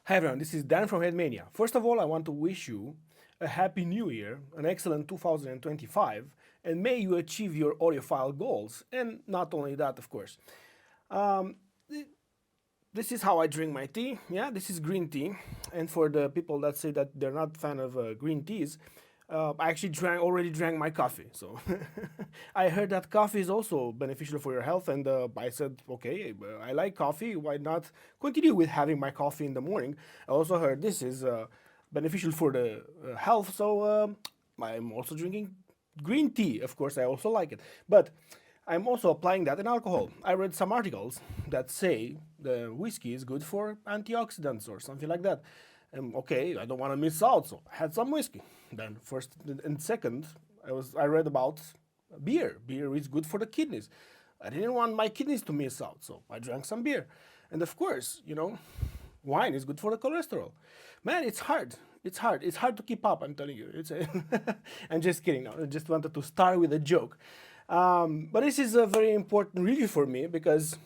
Hi everyone, this is Dan from Headmania. First of all, I want to wish you a happy new year, an excellent 2025, and may you achieve your audiophile goals. And not only that, of course. Um, this is how I drink my tea. Yeah, this is green tea. And for the people that say that they're not fan of green teas, I actually already drank my coffee. So I heard that coffee is also beneficial for your health, and I said, okay, I like coffee. Why not continue with having my coffee in the morning? I also heard this is beneficial for the health, so I'm also drinking green tea. Of course, I also like it, but I'm also applying that in alcohol. I read some articles that say the whiskey is good for antioxidants or something like that. Okay, I don't want to miss out, so I had some whiskey. Then first and second, I read about beer. Beer is good for the kidneys. I didn't want my kidneys to miss out, so I drank some beer. And of course, wine is good for the cholesterol. Man, it's hard. It's hard. It's hard to keep up. I'm telling you. I'm just kidding. Now, I just wanted to start with a joke. But this is a very important review for me because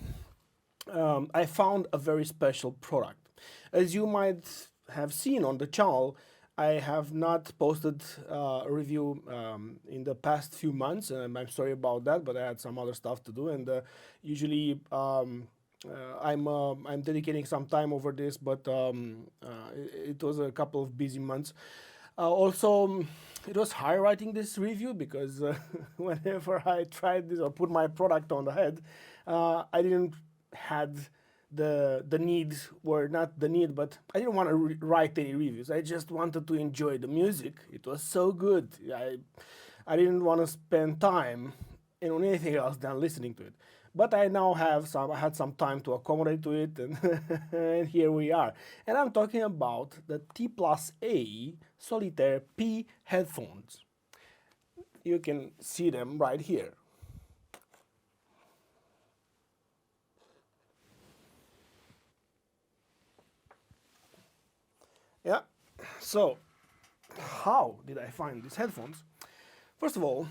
I found a very special product. As you might have seen on the channel, I have not posted a review in the past few months, and I'm sorry about that, but I had some other stuff to do, and usually I'm dedicating some time over this, but it was a couple of busy months. Also, it was hard writing this review because whenever I tried this or put my product on the head, I didn't had the need, or not the need, but I didn't want to write any reviews. I just wanted to enjoy the music. It was so good. I didn't want to spend time on anything else than listening to it. But I now I had some time to accommodate to it, and, and here we are. And I'm talking about the T+A Solitaire P headphones. You can see them right here. Yeah, so how did I find these headphones? First of all,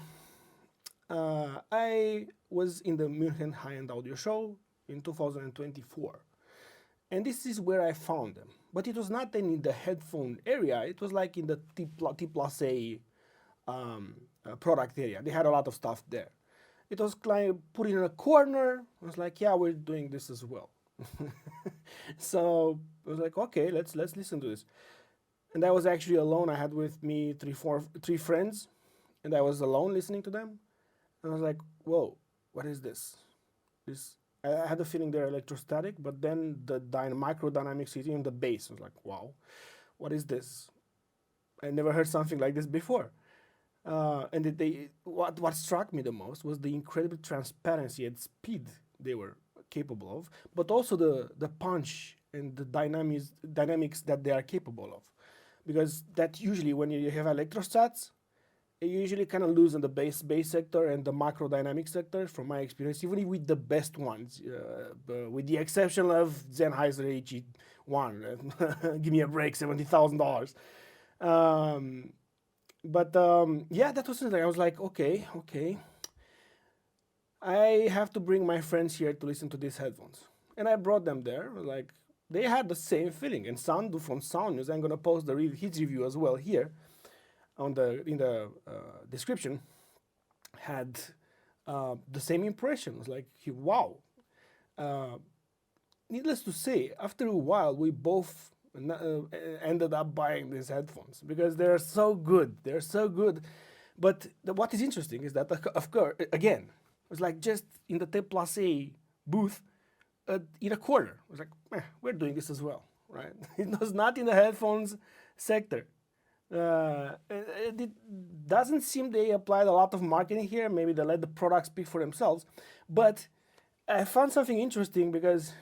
I was in the München High-End Audio Show in 2024, and this is where I found them. But it was not in the headphone area, it was like in the T+A product area. They had a lot of stuff there. It was like put in a corner. I was like, yeah, we're doing this as well. So I was like, okay, let's listen to this. And I was actually alone. I had with me three friends, and I was alone listening to them. And I was like, whoa, what is this? I had the feeling they're electrostatic, but then the microdynamics hitting in the bass. I was like, wow, what is this? I never heard something like this before. And what struck me the most was the incredible transparency and speed they were capable of, but also the punch and the dynamics that they are capable of. Because that usually when you have electrostats, you usually kind of lose in the bass sector and the macro dynamic sector, from my experience, even with the best ones, with the exception of Sennheiser HE1. Give me a break, $70,000. But yeah, that was something I was like, okay, I have to bring my friends here to listen to these headphones. And I brought them there. Like, they had the same feeling. And Sandu from Soundnews, I'm gonna post his review as well here in the description, had the same impression. It was like, wow. Needless to say, after a while, we both ended up buying these headphones because they're so good. They're so good. But what is interesting is that, of course, again, it was like just in the T+A booth in a corner. It was like, we're doing this as well, right? It was not in the headphones sector. It doesn't seem they applied a lot of marketing here. Maybe they let the products speak for themselves. But I found something interesting because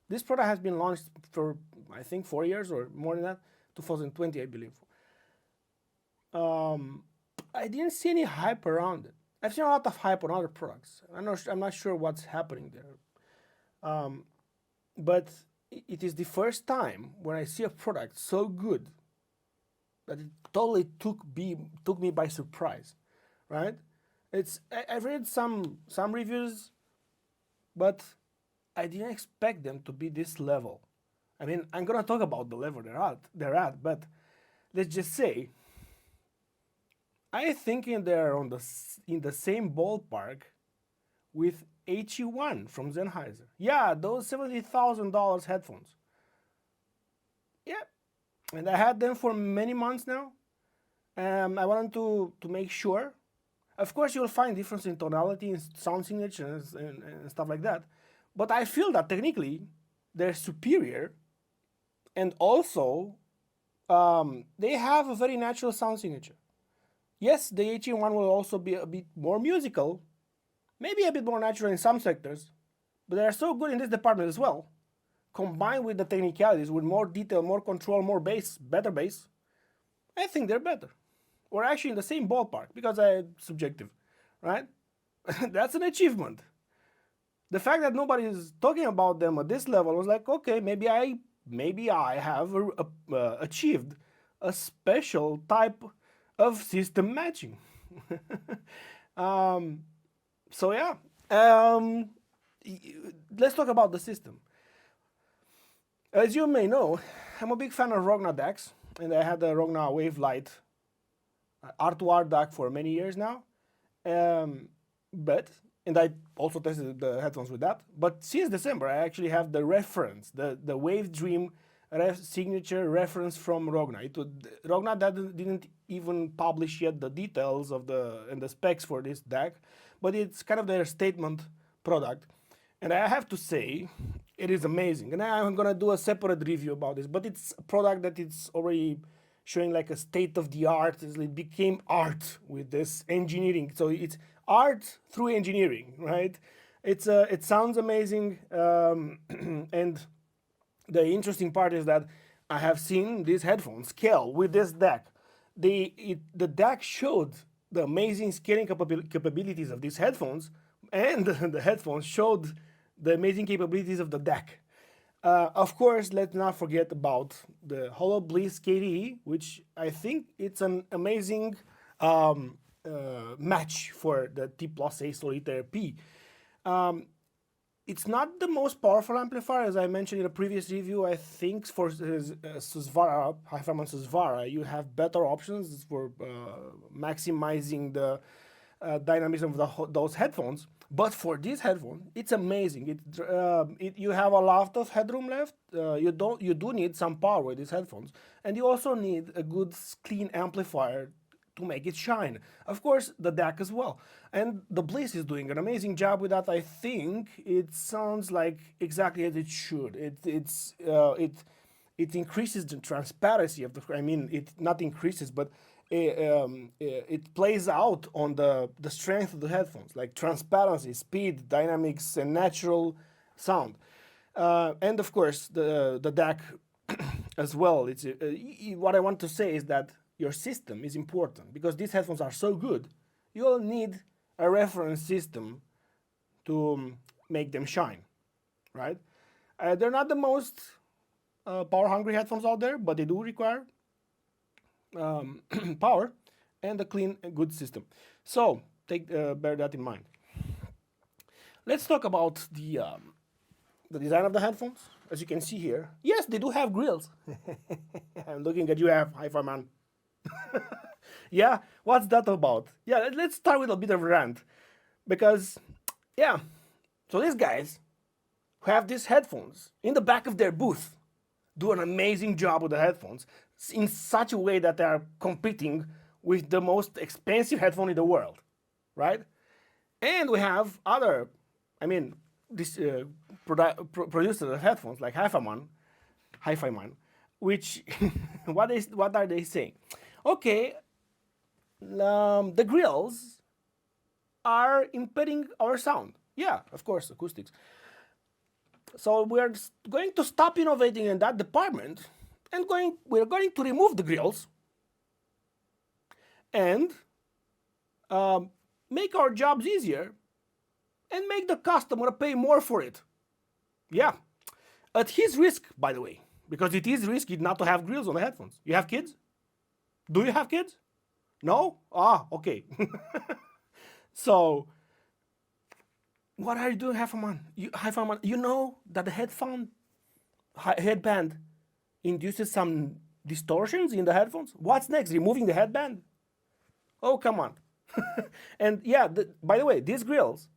this product has been launched for, I think, 4 years or more than that, 2020, I believe. I didn't see any hype around it. I've seen a lot of hype on other products. I'm not sure what's happening there. But it is the first time when I see a product so good that it totally took me by surprise, right? I've read some reviews, but I didn't expect them to be this level. I mean, I'm gonna talk about the level they're at, but let's just say I think they're in the same ballpark with HE1 from Sennheiser. Yeah, those $70,000 headphones. Yeah, and I had them for many months now. I wanted to make sure. Of course, you'll find difference in tonality and sound signatures and stuff like that. But I feel that technically they're superior, and also they have a very natural sound signature. Yes, the HE1 will also be a bit more musical, maybe a bit more natural in some sectors, but they are so good in this department as well. Combined with the technicalities, with more detail, more control, more bass, better bass, I think they're better. We're actually in the same ballpark because I'm subjective, right? That's an achievement. The fact that nobody is talking about them at this level was like, okay, maybe I have achieved a special type of system matching. So yeah, let's talk about the system. As you may know, I'm a big fan of Rogna DACs, and I had the Rogna Wavelight R2R DAC for many years now. But and I also tested the headphones with that. But since December, I actually have the reference, the Wave Dream signature reference from Rogna. Rogna didn't even publish yet the details of the specs for this DAC, but it's kind of their statement product. And I have to say, it is amazing. And I'm gonna do a separate review about this, but it's a product that it's already showing like a state of the art. It became art with this engineering. So it's art through engineering, right? It sounds amazing, and the interesting part is that I have seen these headphones scale with this DAC. The DAC showed the amazing scaling capabilities of these headphones, and the headphones showed the amazing capabilities of the DAC. Of course, let's not forget about the Holo Bliss KDE, which I think it's an amazing match for the T+A Solitaire P. It's not the most powerful amplifier, as I mentioned in a previous review. I think for Susvara, Hifiman Susvara, you have better options for maximizing the dynamism of those headphones. But for this headphone, it's amazing. You have a lot of headroom left. You do need some power with these headphones, and you also need a good clean amplifier to make it shine. Of course, the DAC as well. And the Bliss is doing an amazing job with that. I think it sounds like exactly as it should. It increases the transparency of the. I mean, it not increases, but it plays out on the strength of the headphones, like transparency, speed, dynamics, and natural sound. And of course, the DAC as well. It's what I want to say is that your system is important because these headphones are so good. You'll need a reference system to make them shine, right? They're not the most power-hungry headphones out there, but they do require power and a clean and good system. So bear that in mind. Let's talk about the design of the headphones. As you can see here, yes, they do have grills. I'm looking at you, Hifiman. Yeah, what's that about? Yeah, let's start with a bit of a rant. Because, yeah, so these guys who have these headphones in the back of their booth do an amazing job with the headphones in such a way that they are competing with the most expensive headphone in the world, right? And we have other, I mean, this producers of headphones like Hifiman, which what are they saying? Okay, the grills are impeding our sound. Yeah, of course, acoustics. So we're going to stop innovating in that department, and we're going to remove the grills and make our jobs easier and make the customer pay more for it. Yeah, at his risk, by the way, because it is risky not to have grills on the headphones. You have kids? Do you have kids? No? Ah, okay. So, what are you doing, Hifiman? You know that the headphone headband induces some distortions in the headphones. What's next? Removing the headband? Oh, come on. And yeah, by the way, these grills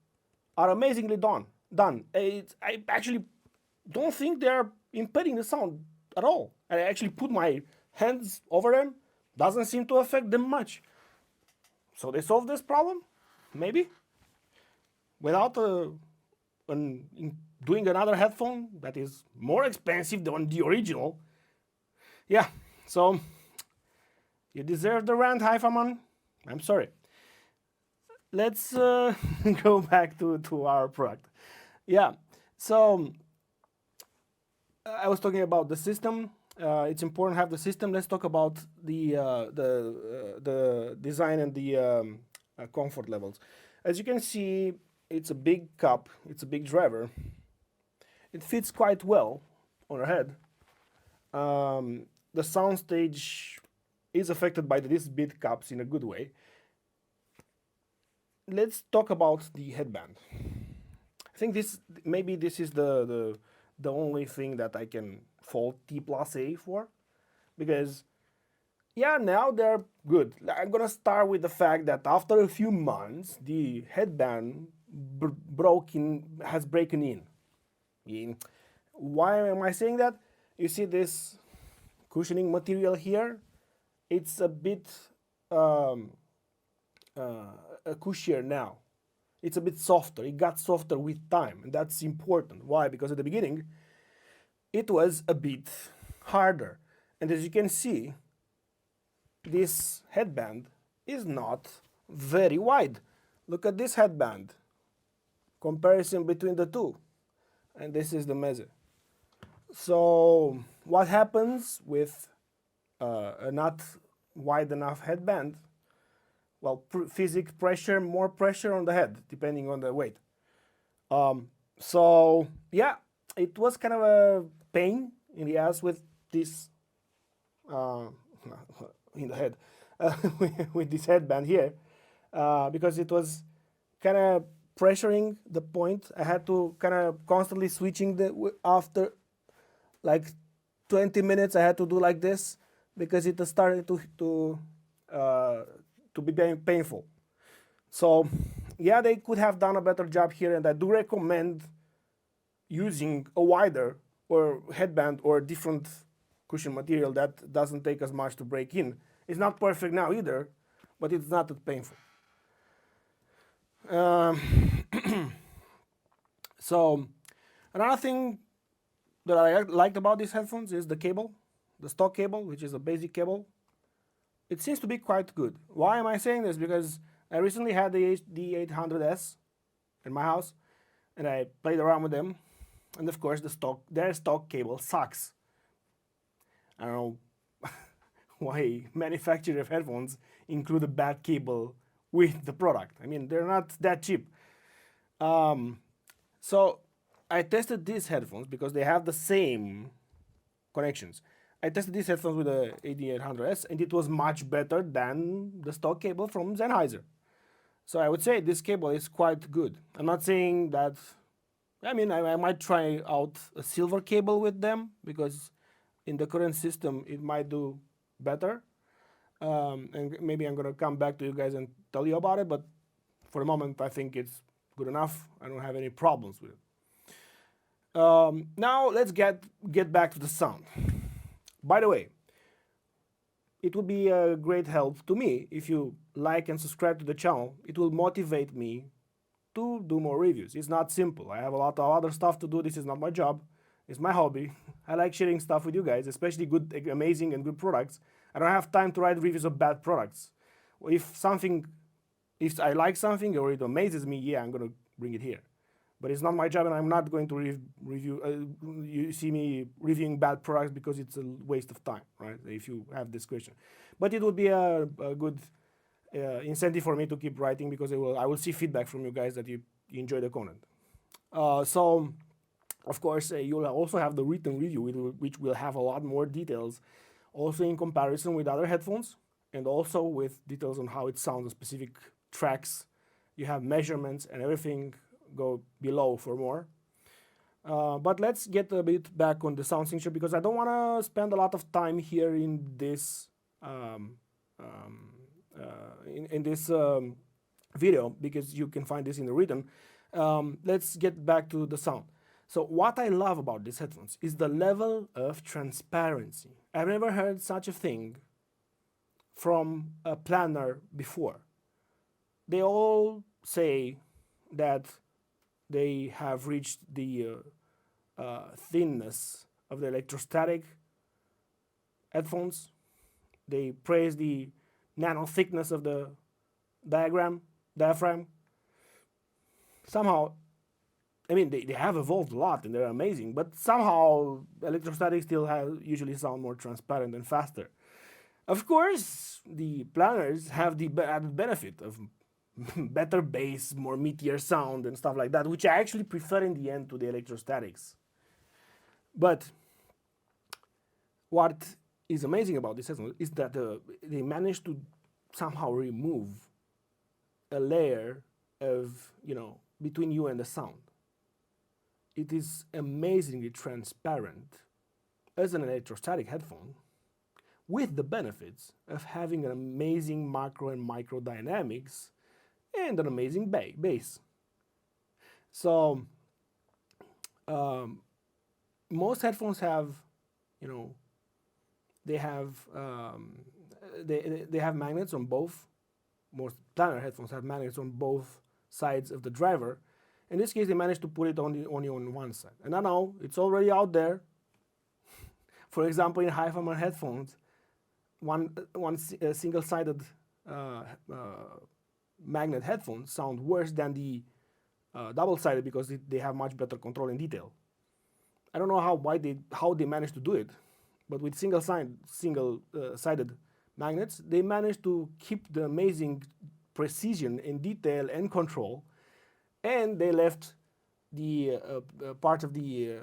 are amazingly done. I actually don't think they're impeding the sound at all. I actually put my hands over them. Doesn't seem to affect them much. So they solved this problem? Maybe? Without doing another headphone that is more expensive than the original. Yeah, so you deserve the rant, Hifiman. I'm sorry. Let's go back to our product. Yeah, so I was talking about the system. It's important to have the system. Let's talk about the design and the comfort levels. As you can see, it's a big cup. It's a big driver. It fits quite well on our head. The soundstage is affected by these big cups in a good way. Let's talk about the headband. I think maybe this is the only thing that I can fault T+A for, because yeah, now they're good. I'm gonna start with the fact that after a few months, the headband has broken in. Why am I saying that? You see this cushioning material here? It's a bit cushier now. It's a bit softer. It got softer with time, and that's important. Why? Because at the beginning, it was a bit harder. And as you can see, this headband is not very wide. Look at this headband. Comparison between the two. And this is the Meze. So what happens with a not wide enough headband? Well, physics pressure, more pressure on the head, depending on the weight. So yeah, it was kind of a pain in the ass with this, in the head, with this headband here, because it was kind of pressuring the point. I had to kind of constantly switching after like 20 minutes. I had to do like this because it started to be painful. So yeah, they could have done a better job here, and I do recommend using a wider or headband or different cushion material that doesn't take as much to break in. It's not perfect now either, but it's not that painful. So another thing that I liked about these headphones is the cable, the stock cable, which is a basic cable. It seems to be quite good. Why am I saying this? Because I recently had the HD800S in my house, and I played around with them, and of course their stock cable sucks. I don't know why manufacturer of headphones include a bad cable with the product. I mean, they're not that cheap. So I tested these headphones because they have the same connections. I tested these headphones with the HD800S, and it was much better than the stock cable from Sennheiser. So I would say this cable is quite good. I'm not saying that, I mean, I might try out a silver cable with them, because in the current system it might do better. And maybe I'm gonna come back to you guys and tell you about it, but for the moment I think it's good enough. I don't have any problems with it. Now let's get back to the sound. By the way, it would be a great help to me if you like and subscribe to the channel. It will motivate me to do more reviews. It's not simple. I have a lot of other stuff to do. This is not my job. It's my hobby. I like sharing stuff with you guys, especially good, amazing and good products. I don't have time to write reviews of bad products. If I like something or it amazes me, yeah, I'm gonna bring it here. But it's not my job, and I'm not going to review. You see me reviewing bad products because it's a waste of time, right? If you have this question, but it would be a good incentive for me to keep writing, because I will see feedback from you guys that you enjoy the content. So, of course, you'll also have the written review, which will have a lot more details, also in comparison with other headphones, and also with details on how it sounds on specific tracks. You have measurements and everything. Go below for more. But let's get a bit back on the sound signature because I don't want to spend a lot of time here in this um, um, in this video because you can find this in the written. Let's get back to the sound. So what I love about these headphones is the level of transparency. I've never heard such a thing from a Planar before. They all say that they have reached the thinness of the electrostatic headphones. They praise the nano thickness of the diaphragm. Somehow, I mean, they have evolved a lot and they're amazing, but somehow electrostatic still usually sound more transparent and faster. Of course, the Planars have the added benefit of better bass, more meatier sound and stuff like that, which I actually prefer in the end to the electrostatics. But what is amazing about this headphone is that they managed to somehow remove a layer of, between you and the sound. It is amazingly transparent as an electrostatic headphone with the benefits of having an amazing macro and micro dynamics and an amazing bass. So most headphones have, they have they have magnets on both. Most Planar headphones have magnets on both sides of the driver. In this case, they managed to put it only on one side. And I know it's already out there. For example, in Hifiman headphones, one single-sided magnet headphones sound worse than the double-sided because they have much better control and detail. I don't know how they managed to do it, but with single-sided magnets, they managed to keep the amazing precision and detail and control, and they left the part of the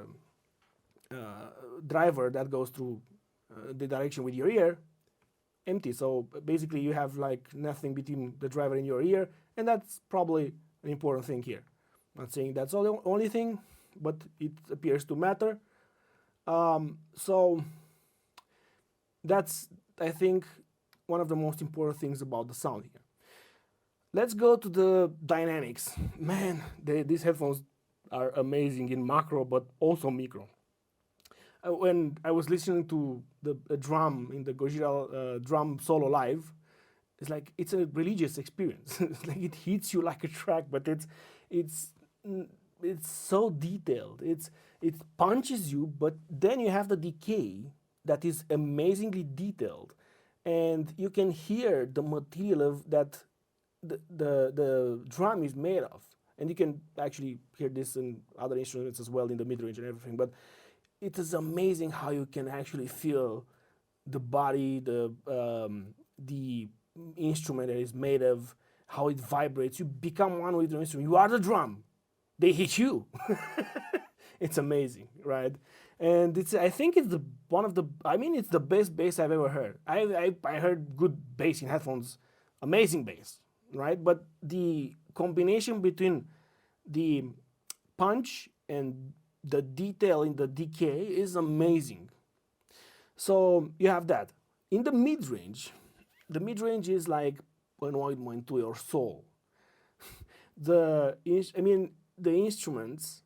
driver that goes through the direction with your ear empty. So basically you have like nothing between the driver and your ear, and that's probably an important thing here. I'm not saying that's the only thing, but it appears to matter. So that's, I think, one of the most important things about the sound here. Let's go to the dynamics. Man, these headphones are amazing in macro, but also micro. When I was listening to the drum in the Gojira drum solo live, it's a religious experience. Like it hits you like a track, but it's so detailed. It punches you, but then you have the decay that is amazingly detailed, and you can hear the material of that the drum is made of, and you can actually hear this in other instruments as well in the mid range and everything. But it is amazing how you can actually feel the body, the instrument that is made of, how it vibrates. You become one with the instrument. You are the drum. They hit you. It's amazing, right? And I think it's it's the best bass I've ever heard. I heard good bass in headphones, amazing bass, right? But the combination between the punch and the detail in the decay is amazing. So you have that. In the mid-range is like an ointment to your soul. The instruments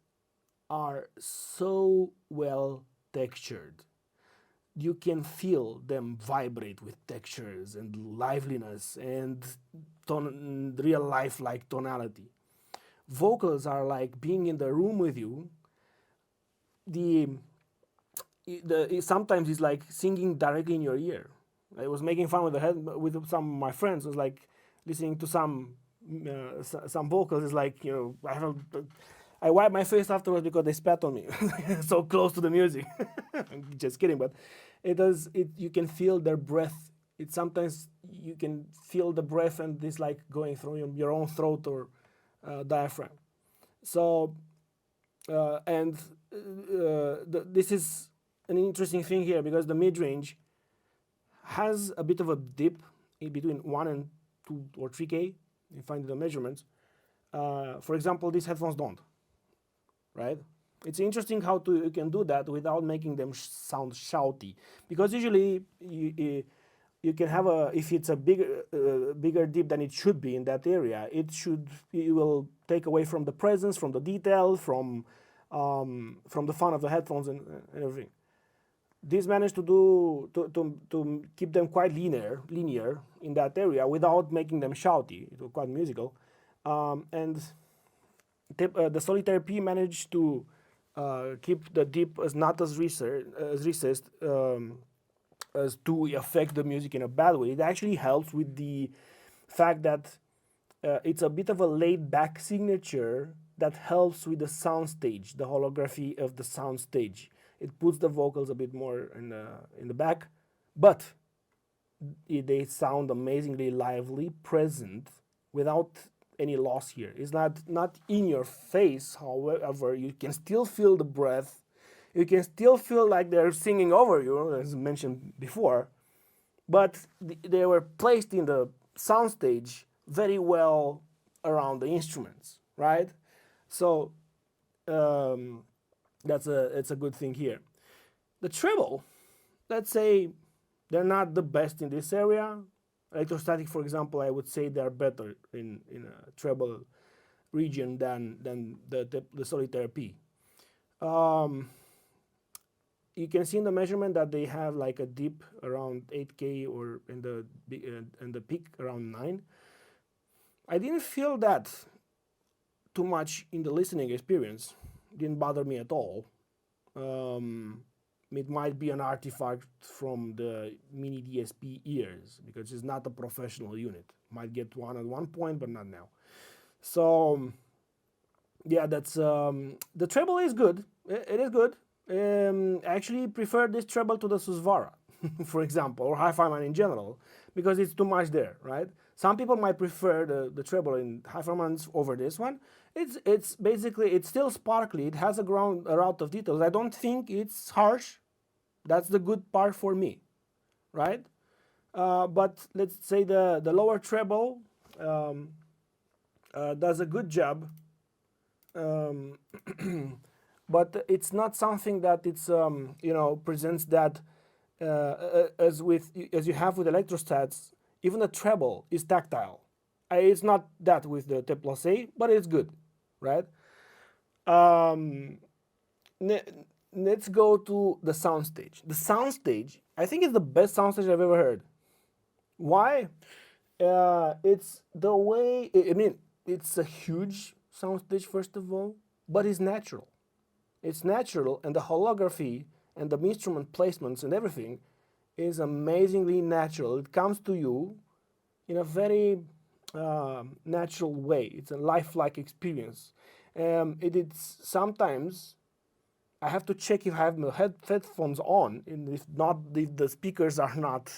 are so well textured. You can feel them vibrate with textures and liveliness and real life-like tonality. Vocals are like being in the room with you. Sometimes it's like singing directly in your ear. I was making fun with some of my friends. It was like listening to some vocals. It's like, I wipe my face afterwards because they spat on me. So close to the music. I'm just kidding, but you can feel their breath. Sometimes you can feel the breath and this like going through your own throat or diaphragm. So this is an interesting thing here because the mid-range has a bit of a dip in between 1 and 2 or 3K. You find the measurements. For example, these headphones don't, right? It's interesting how you can do that without making them sound shouty, because usually you can have if it's a bigger dip than it should be in that area, it will take away from the presence, from the detail, from the fun of the headphones and everything. This managed to keep them quite linear in that area without making them shouty. It was quite musical, and the Solitaire P managed to keep the dip as not as recessed as to affect the music in a bad way. It actually helps with the fact that it's a bit of a laid-back signature that helps with the soundstage, the holography of the soundstage. It puts the vocals a bit more in the back, but they sound amazingly lively, present, without any loss here. It's not in your face, however, you can still feel the breath. You can still feel like they're singing over you, as mentioned before, but they were placed in the soundstage very well around the instruments, right? So it's a good thing here. The treble, let's say they're not the best in this area. Electrostatic, for example, I would say they're better in a treble region than the Solitaire P. You can see in the measurement that they have like a dip around 8K or in the peak around 9. I didn't feel that too much in the listening experience. Didn't bother me at all. It might be an artifact from the mini DSP ears because it's not a professional unit. Might get one at one point, but not now. So yeah, that's the treble is good. It is good. I actually prefer this treble to the Susvara, for example, or Hifiman in general, because it's too much there, right? Some people might prefer the treble in Hifimans over this one. It's basically, it's still sparkly. It has a route of details. I don't think it's harsh. That's the good part for me, right? But let's say the lower treble does a good job. But it's not something that it's presents that as you have with electrostats. Even the treble is tactile. It's not that with the T+A, but it's good, right? Let's go to the soundstage. The soundstage, I think, is the best soundstage I've ever heard. Why? It's the way. I mean, it's a huge soundstage first of all, but it's natural. It's natural, and the holography and the instrument placements and everything is amazingly natural. It comes to you in a very natural way. It's a lifelike experience. It's sometimes I have to check if I have my headphones on, and if not, if the speakers are not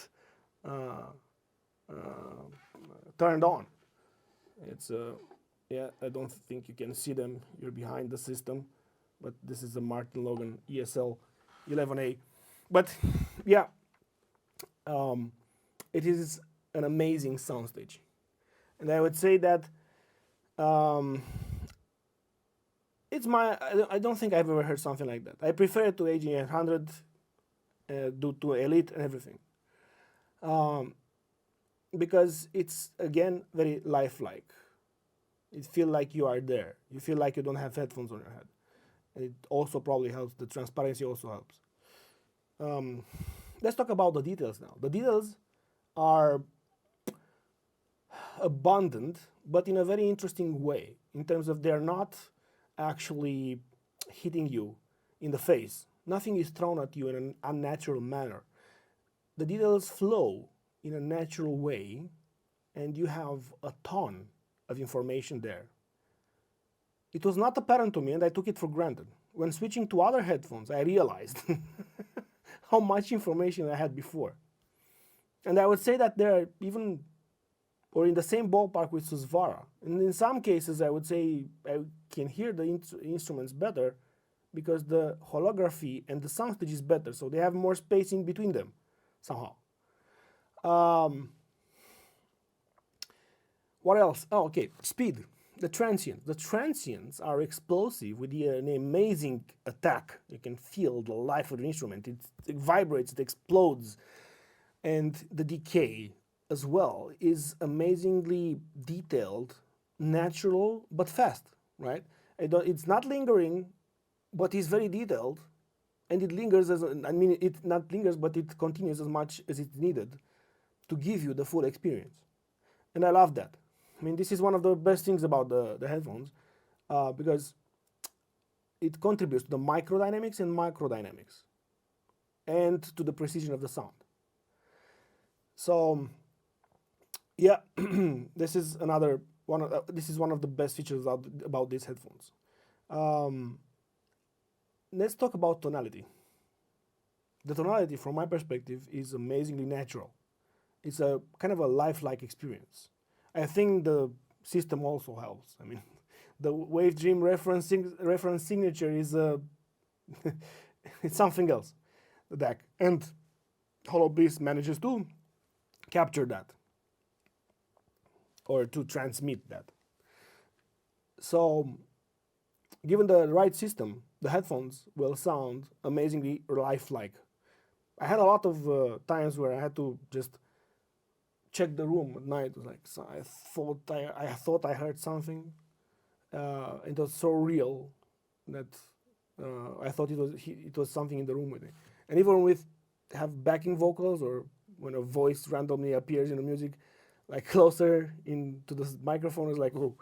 turned on. It's yeah, I don't think you can see them. You're behind the system. But this is a Martin Logan ESL 11A. But yeah, it is an amazing soundstage. And I would say that I don't think I've ever heard something like that. I prefer it to AG800, due to Elite and everything. Because it's, again, very lifelike. It feels like you are there. You feel like you don't have headphones on your head. It also probably helps. The transparency also helps. Let's talk about the details now. The details are abundant, but in a very interesting way, in terms of they're not actually hitting you in the face. Nothing is thrown at you in an unnatural manner. The details flow in a natural way, and you have a ton of information there. It was not apparent to me, and I took it for granted. When switching to other headphones, I realized how much information I had before. And I would say that they're even, or in the same ballpark with Susvara. And in some cases, I would say I can hear the instruments better because the holography and the soundstage is better, so they have more space in between them, somehow. What else? Oh, okay, speed. the transients. The transients are explosive with an amazing attack. You can feel the life of the instrument. It vibrates, it explodes. And the decay as well is amazingly detailed, natural, but fast, right? It's not lingering, but it's very detailed. And it lingers it not lingers, but it continues as much as it's needed to give you the full experience. And I love that. I mean, this is one of the best things about the headphones because it contributes to the microdynamics and macrodynamics and to the precision of the sound. So, yeah, this is one of the best features about these headphones. Let's talk about tonality. The tonality, from my perspective, is amazingly natural. It's a kind of a lifelike experience. I think the system also helps. I mean, the Wave Dream reference signature is it's something else, the DAC. And HoloBeast manages to capture that or to transmit that. So, given the right system, the headphones will sound amazingly lifelike. I had a lot of times where I had to just check the room at night. It was like, so I thought I heard something. It was so real that I thought it was something in the room with me. And even with have backing vocals or when a voice randomly appears in the music, like closer into the microphone, is like, oh.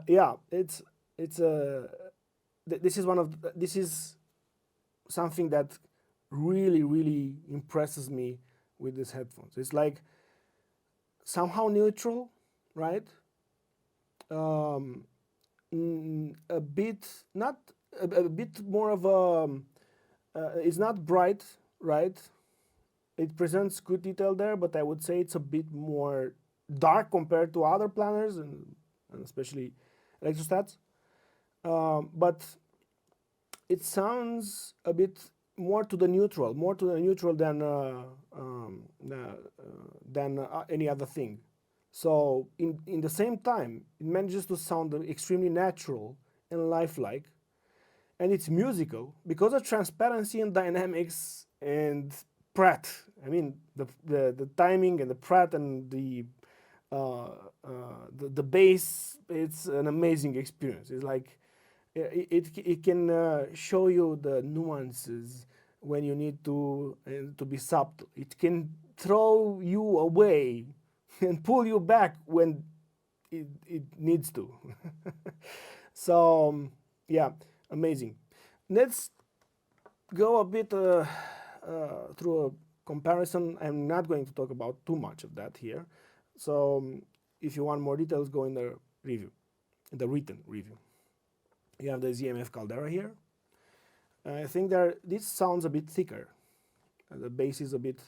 Yeah, this is something that really impresses me with these headphones. It's like somehow neutral, right? A bit more of a it's not bright, right? It presents good detail there, but I would say it's a bit more dark compared to other planners and especially electrostats. But it sounds a bit more to the neutral than any other thing. So in the same time, it manages to sound extremely natural and lifelike, and it's musical because of transparency and dynamics and Pratt. I mean the timing and the Pratt and the bass. It's an amazing experience. It's like it can show you the nuances when you need to be subtle. It can throw you away and pull you back when it needs to. So yeah, amazing. Let's go a bit through a comparison. I'm not going to talk about too much of that here. So if you want more details, go in the review, the written review. You have the ZMF Caldera here. I think this sounds a bit thicker. The bass is a bit,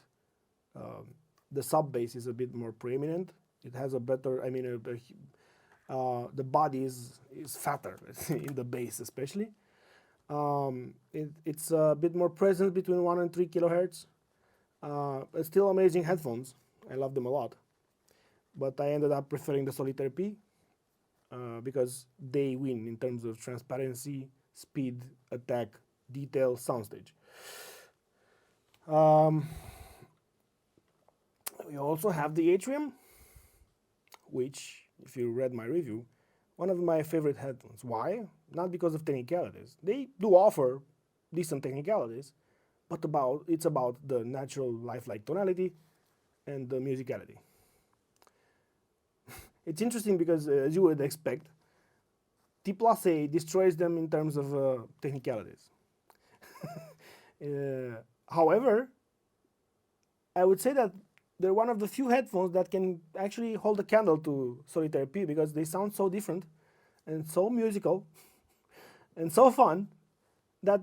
the sub bass is a bit more preeminent. It has a better, I mean, the body is fatter in the bass especially. It's a bit more present between 1 and 3 kilohertz. It's still amazing headphones. I love them a lot. But I ended up preferring the Solitaire P because they win in terms of transparency, speed, attack, detail, soundstage. We also have the Atrium, which, if you read my review, one of my favorite headphones. Why? Not because of technicalities. They do offer decent technicalities, but it's about the natural lifelike tonality and the musicality. It's interesting because, as you would expect, T+A destroys them in terms of technicalities. However, I would say that they're one of the few headphones that can actually hold a candle to Solitaire P because they sound so different and so musical and so fun that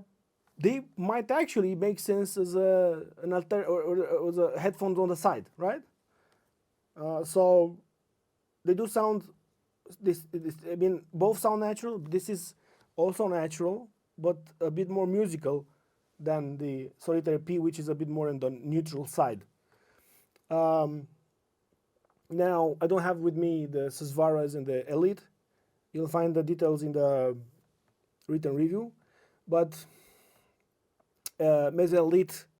they might actually make sense as an alter or as a headphones on the side, right? So they do sound I mean, both sound natural. This is also natural, but a bit more musical than the Solitaire P, which is a bit more on the neutral side. Now, I don't have with me the Susvaras and the Elite. You'll find the details in the written review, but Meze Elite